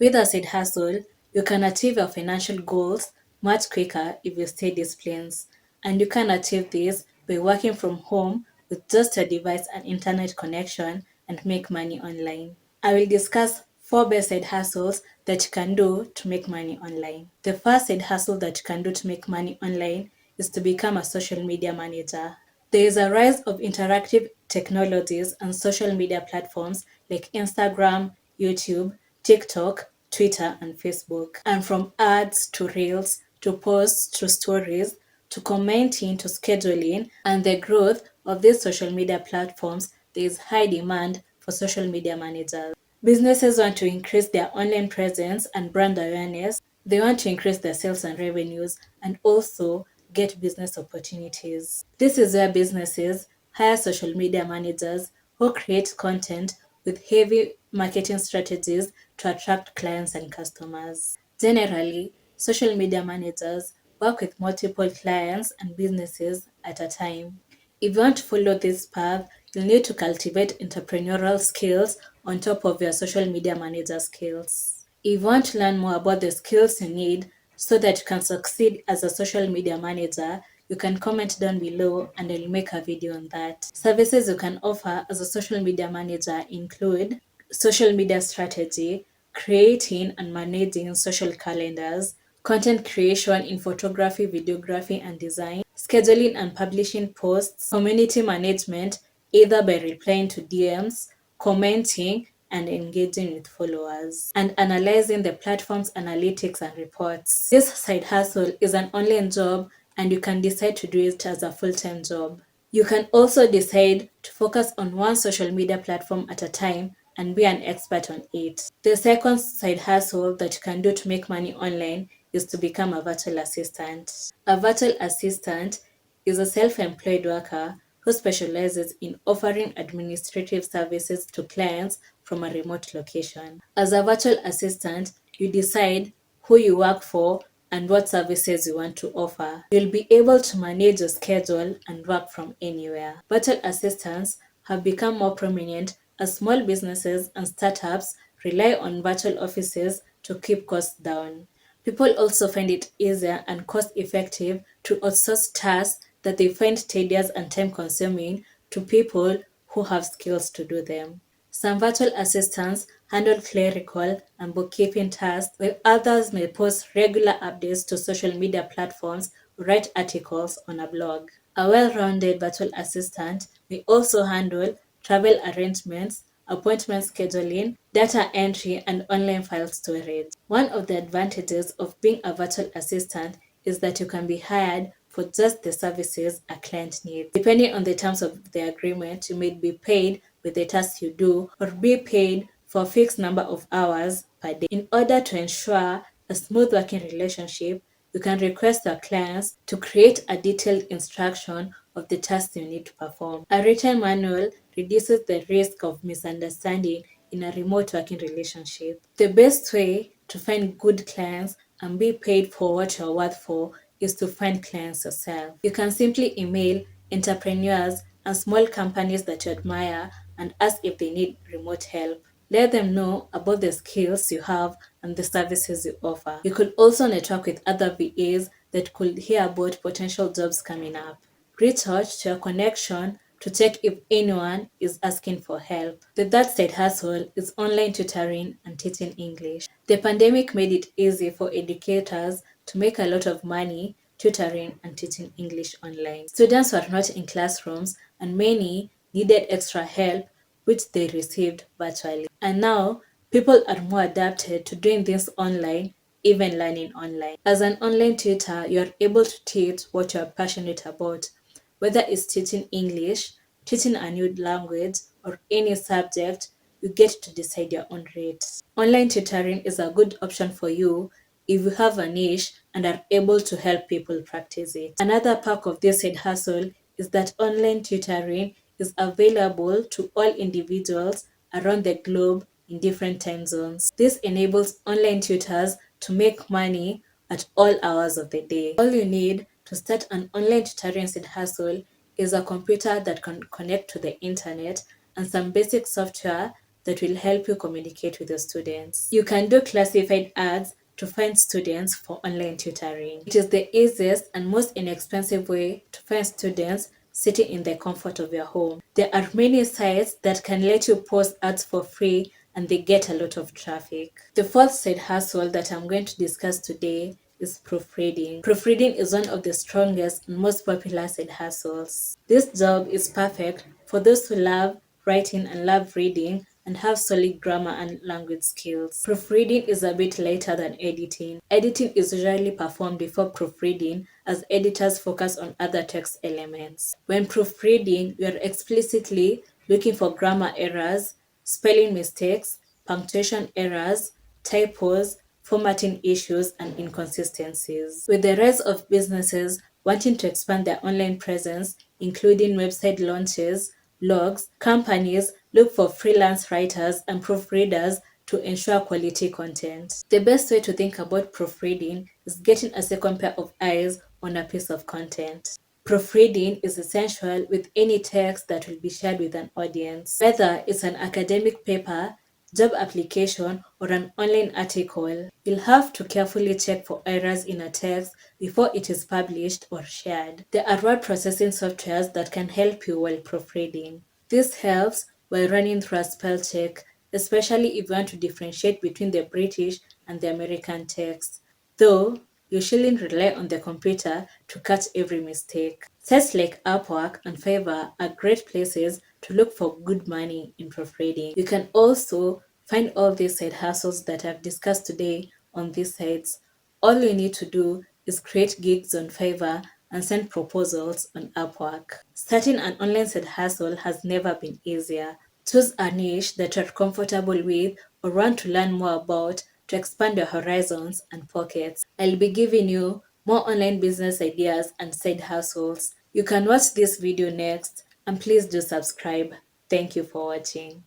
With a side hustle, you can achieve your financial goals much quicker if you stay disciplined. And you can achieve this by working from home with just a device and internet connection and make money online. I will discuss 4 best side hustles that you can do to make money online. The first side hustle that you can do to make money online is to become a social media manager. There is a rise of interactive technologies and social media platforms like Instagram, YouTube, TikTok, Twitter, and Facebook. And from ads to reels to posts to stories to commenting to scheduling and the growth of these social media platforms, there is high demand for social media managers. Businesses want to increase their online presence and brand awareness. They want to increase their sales and revenues and also get business opportunities. This is where businesses hire social media managers who create content with heavy marketing strategies to attract clients and customers. Generally, social media managers work with multiple clients and businesses at a time. If you want to follow this path, you'll need to cultivate entrepreneurial skills on top of your social media manager skills. If you want to learn more about the skills you need so that you can succeed as a social media manager, you can comment down below and I'll make a video on that. Services you can offer as a social media manager include social media strategy, creating and managing social calendars, content creation in photography, videography, and design, scheduling and publishing posts, community management, either by replying to DMs, commenting, and engaging with followers, and analyzing the platform's analytics and reports. This side hustle is an online job, and you can decide to do it as a full-time job. You can also decide to focus on one social media platform at a time and be an expert on it. The second side hustle that you can do to make money online is to become a virtual assistant. A virtual assistant is a self-employed worker who specializes in offering administrative services to clients from a remote location. As a virtual assistant, you decide who you work for and what services you want to offer. You'll be able to manage your schedule and work from anywhere. Virtual assistants have become more prominent as small businesses and startups rely on virtual offices to keep costs down. People also find it easier and cost effective to outsource tasks that they find tedious and time consuming to people who have skills to do them. Some virtual assistants handle clerical and bookkeeping tasks, while others may post regular updates to social media platforms or write articles on a blog. A well-rounded virtual assistant may also handle travel arrangements, appointment scheduling, data entry, and online file storage. One of the advantages of being a virtual assistant is that you can be hired for just the services a client needs. Depending on the terms of the agreement, you may be paid with the tasks you do or be paid for a fixed number of hours per day. In order to ensure a smooth working relationship, you can request your clients to create a detailed instruction of the tasks you need to perform. A written manual reduces the risk of misunderstanding in a remote working relationship. The best way to find good clients and be paid for what you're worth for is to find clients yourself. You can simply email entrepreneurs and small companies that you admire and ask if they need remote help. Let them know about the skills you have and the services you offer. You could also network with other VAs that could hear about potential jobs coming up. Reach out to your connection to check if anyone is asking for help. The third side hustle is online tutoring and teaching English. The pandemic made it easy for educators to make a lot of money tutoring and teaching English online. Students were not in classrooms and many needed extra help which they received virtually. And now people are more adapted to doing this online, even learning online. As an online tutor, you are able to teach what you are passionate about, whether it's teaching English, teaching a new language, or any subject. You get to decide your own rates. Online tutoring is a good option for you if you have a niche and are able to help people practice it. Another perk of this side hustle is that online tutoring is available to all individuals around the globe in different time zones. This enables online tutors to make money at all hours of the day. All you need to start an online tutoring side hustle is a computer that can connect to the internet and some basic software that will help you communicate with your students. You can do classified ads to find students for online tutoring. It is the easiest and most inexpensive way to find students sitting in the comfort of your home. There are many sites that can let you post ads for free and they get a lot of traffic. The fourth side hustle that I'm going to discuss today is proofreading. Proofreading is one of the strongest and most popular side hustles. This job is perfect for those who love writing and love reading and have solid grammar and language skills. Proofreading is a bit lighter than editing. Editing is usually performed before proofreading as editors focus on other text elements. When proofreading, you are explicitly looking for grammar errors, spelling mistakes, punctuation errors, typos, formatting issues, and inconsistencies. With the rise of businesses wanting to expand their online presence, including website launches, blogs, companies look for freelance writers and proofreaders to ensure quality content. The best way to think about proofreading is getting a second pair of eyes on a piece of content. Proofreading is essential with any text that will be shared with an audience. Whether it's an academic paper, job application, or an online article, you'll have to carefully check for errors in a text before it is published or shared. There are word processing softwares that can help you while proofreading. This helps while running through a spell check, especially if you want to differentiate between the British and the American text. Though, you shouldn't rely on the computer to catch every mistake. Sites like Upwork and Fiverr are great places to look for good money in proofreading. You can also find all these side hustles that I've discussed today on these sites. All you need to do is create gigs on Fiverr and send proposals on Upwork. Starting an online side hustle has never been easier. Choose a niche that you're comfortable with or want to learn more about to expand your horizons and pockets. I'll be giving you more online business ideas and side hustles. You can watch this video next and please do subscribe. Thank you for watching.